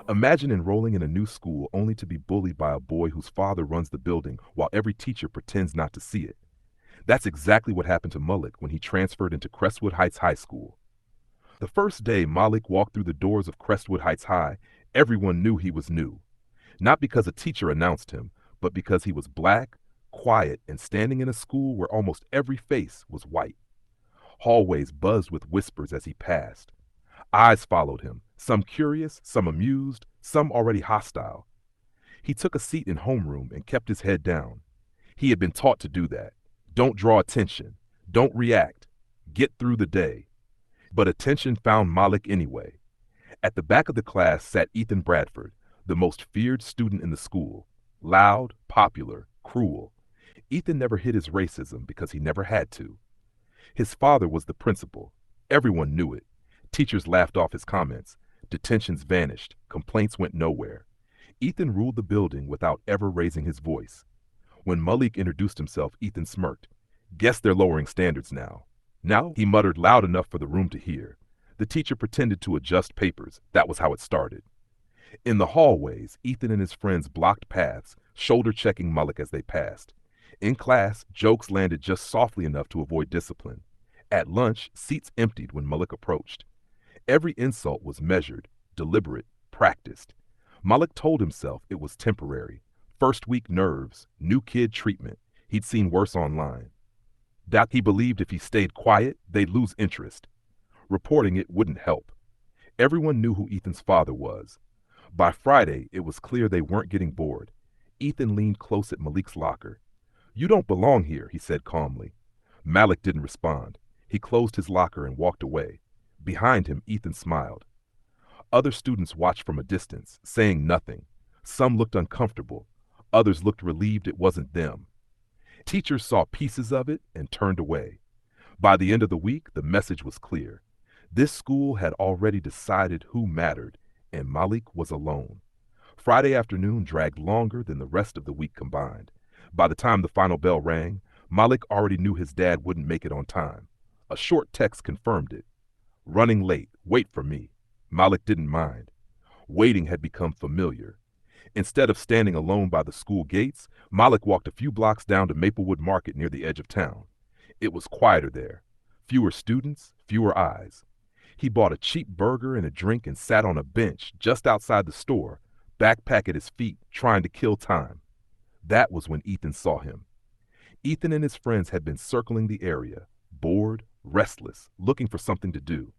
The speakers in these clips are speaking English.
Imagine enrolling in a new school only to be bullied by a boy whose father runs the building while every teacher pretends not to see it. That's exactly what happened to Malik when he transferred into Crestwood Heights High School. The first day Malik walked through the doors of Crestwood Heights High, everyone knew he was new. Not because a teacher announced him, but because he was black, quiet, and standing in a school where almost every face was white. Hallways buzzed with whispers as he passed. Eyes followed him, some curious, some amused, some already hostile. He took a seat in homeroom and kept his head down. He had been taught to do that. Don't draw attention. Don't react. Get through the day. But attention found Malik anyway. At the back of the class sat Ethan Bradford, the most feared student in the school. Loud, popular, cruel. Ethan never hid his racism because he never had to. His father was the principal. Everyone knew it. Teachers laughed off his comments. Detentions vanished. Complaints went nowhere. Ethan ruled the building without ever raising his voice. When Malik introduced himself, Ethan smirked. Guess they're lowering standards now. Now, he muttered loud enough for the room to hear. The teacher pretended to adjust papers. That was how it started. In the hallways, Ethan and his friends blocked paths, shoulder-checking Malik as they passed. In class, jokes landed just softly enough to avoid discipline. At lunch, seats emptied when Malik approached. Every insult was measured, deliberate, practiced. Malik told himself it was temporary. First week nerves, new kid treatment. He'd seen worse online. That he believed if he stayed quiet, they'd lose interest. Reporting it wouldn't help. Everyone knew who Ethan's father was. By Friday, it was clear they weren't getting bored. Ethan leaned close at Malik's locker. You don't belong here, he said calmly. Malik didn't respond. He closed his locker and walked away. Behind him, Ethan smiled. Other students watched from a distance, saying nothing. Some looked uncomfortable. Others looked relieved it wasn't them. Teachers saw pieces of it and turned away. By the end of the week, the message was clear. This school had already decided who mattered, and Malik was alone. Friday afternoon dragged longer than the rest of the week combined. By the time the final bell rang, Malik already knew his dad wouldn't make it on time. A short text confirmed it. Running late, wait for me. Malik didn't mind. Waiting had become familiar. Instead of standing alone by the school gates, Malik walked a few blocks down to Maplewood Market near the edge of town. It was quieter there. Fewer students, fewer eyes. He bought a cheap burger and a drink and sat on a bench just outside the store, backpack at his feet, trying to kill time. That was when Ethan saw him. Ethan and his friends had been circling the area, bored, restless, looking for something to do.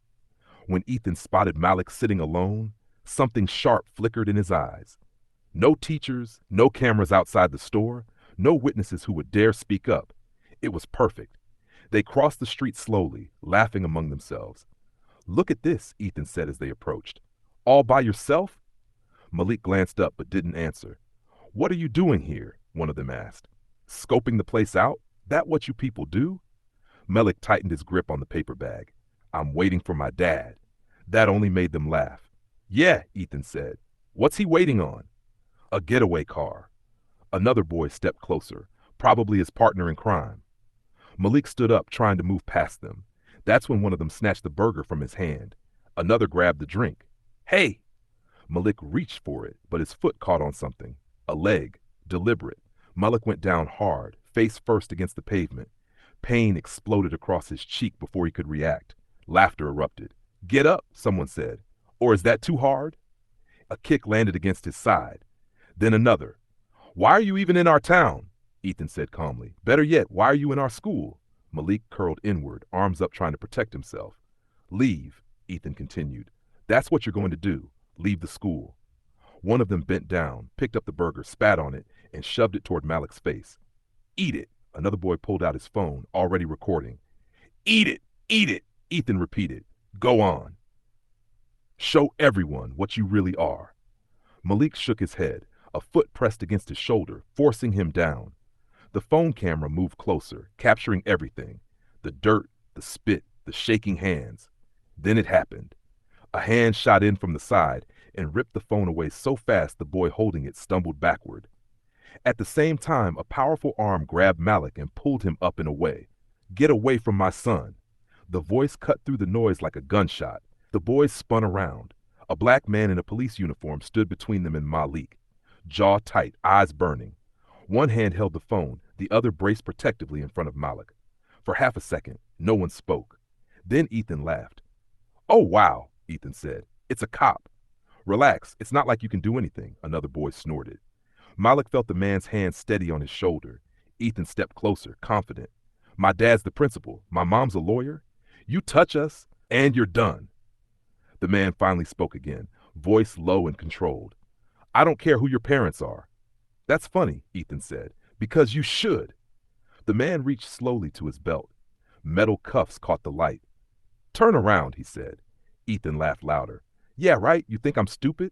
When Ethan spotted Malik sitting alone, something sharp flickered in his eyes. No teachers, no cameras outside the store, no witnesses who would dare speak up. It was perfect. They crossed the street slowly, laughing among themselves. Look at this, Ethan said as they approached. All by yourself? Malik glanced up but didn't answer. What are you doing here? One of them asked. Scoping the place out? That what you people do? Malik tightened his grip on the paper bag. I'm waiting for my dad. That only made them laugh. Yeah, Ethan said. What's he waiting on? A getaway car. Another boy stepped closer, probably his partner in crime. Malik stood up, trying to move past them. That's when one of them snatched the burger from his hand. Another grabbed the drink. Hey! Malik reached for it, but his foot caught on something. A leg. Deliberate. Malik went down hard, face first against the pavement. Pain exploded across his cheek before he could react. Laughter erupted. Get up, someone said. Or is that too hard? A kick landed against his side. Then another. Why are you even in our town? Ethan said calmly. Better yet, why are you in our school? Malik curled inward, arms up trying to protect himself. Leave, Ethan continued. That's what you're going to do. Leave the school. One of them bent down, picked up the burger, spat on it, and shoved it toward Malik's face. Eat it. Another boy pulled out his phone, already recording. Eat it! Eat it! Ethan repeated. Go on. Show everyone what you really are. Malik shook his head, a foot pressed against his shoulder, forcing him down. The phone camera moved closer, capturing everything. The dirt, the spit, the shaking hands. Then it happened. A hand shot in from the side and ripped the phone away so fast the boy holding it stumbled backward. At the same time, a powerful arm grabbed Malik and pulled him up and away. Get away from my son. The voice cut through the noise like a gunshot. The boys spun around. A black man in a police uniform stood between them and Malik, jaw tight, eyes burning. One hand held the phone, the other braced protectively in front of Malik. For half a second, no one spoke. Then Ethan laughed. "Oh, wow," Ethan said. "It's a cop." "Relax, it's not like you can do anything," another boy snorted. Malik felt the man's hand steady on his shoulder. Ethan stepped closer, confident. "My dad's the principal. My mom's a lawyer. You touch us, and you're done." The man finally spoke again, voice low and controlled. "I don't care who your parents are." "That's funny," Ethan said, "because you should." The man reached slowly to his belt. Metal cuffs caught the light. "Turn around," he said. Ethan laughed louder. "Yeah, right? You think I'm stupid?"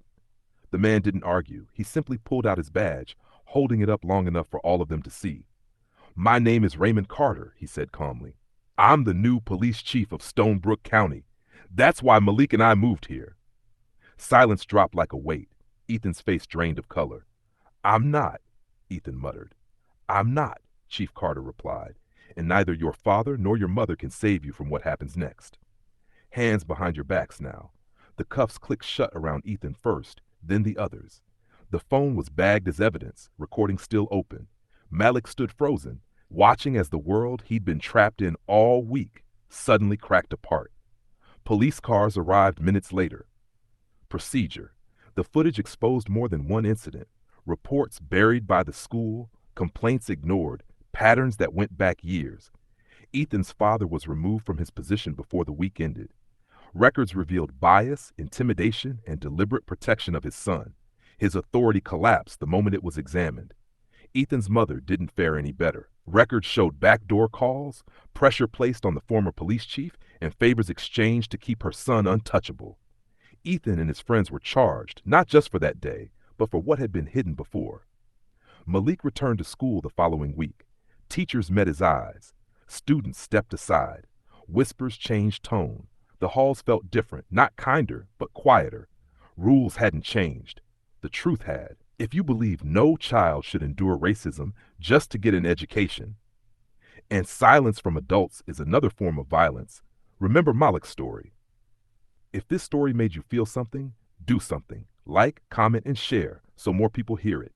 The man didn't argue. He simply pulled out his badge, holding it up long enough for all of them to see. "My name is Raymond Carter," he said calmly. "I'm the new police chief of Stonebrook County. That's why Malik and I moved here." Silence dropped like a weight. Ethan's face drained of color. "I'm not," Ethan muttered. "I'm not," Chief Carter replied, "and neither your father nor your mother can save you from what happens next. Hands behind your backs now." The cuffs clicked shut around Ethan first, then the others. The phone was bagged as evidence, recording still open. Malik stood frozen, watching as the world he'd been trapped in all week suddenly cracked apart. Police cars arrived minutes later. Procedure. The footage exposed more than one incident. Reports buried by the school, complaints ignored, patterns that went back years. Ethan's father was removed from his position before the week ended. Records revealed bias, intimidation, and deliberate protection of his son. His authority collapsed the moment it was examined. Ethan's mother didn't fare any better. Records showed backdoor calls, pressure placed on the former police chief, and favors exchanged to keep her son untouchable. Ethan and his friends were charged, not just for that day, but for what had been hidden before. Malik returned to school the following week. Teachers met his eyes. Students stepped aside. Whispers changed tone. The halls felt different, not kinder, but quieter. Rules hadn't changed. The truth had. If you believe no child should endure racism just to get an education, and silence from adults is another form of violence, remember Malik's story. If this story made you feel something, do something. Like, comment, and share so more people hear it.